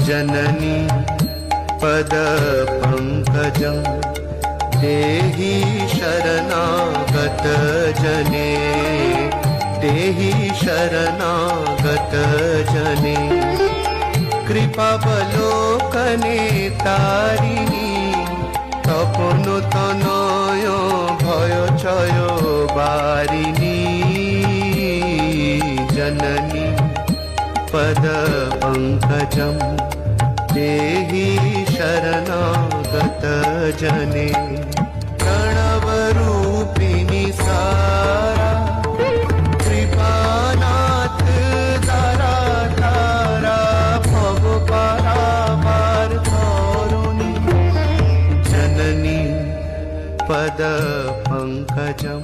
जननी पद पंकजं देहि शरणागत जने, देहि शरणागत जने। कृपावलोकने तारिणी तपन तनय भय क्षय बारिणी जननी पद पंकजं देहि शरणागत जने। प्रणवरूपिणी सारा कृपानाथ दारा तारा भव पारावार तरुणी जननी पद पंकजं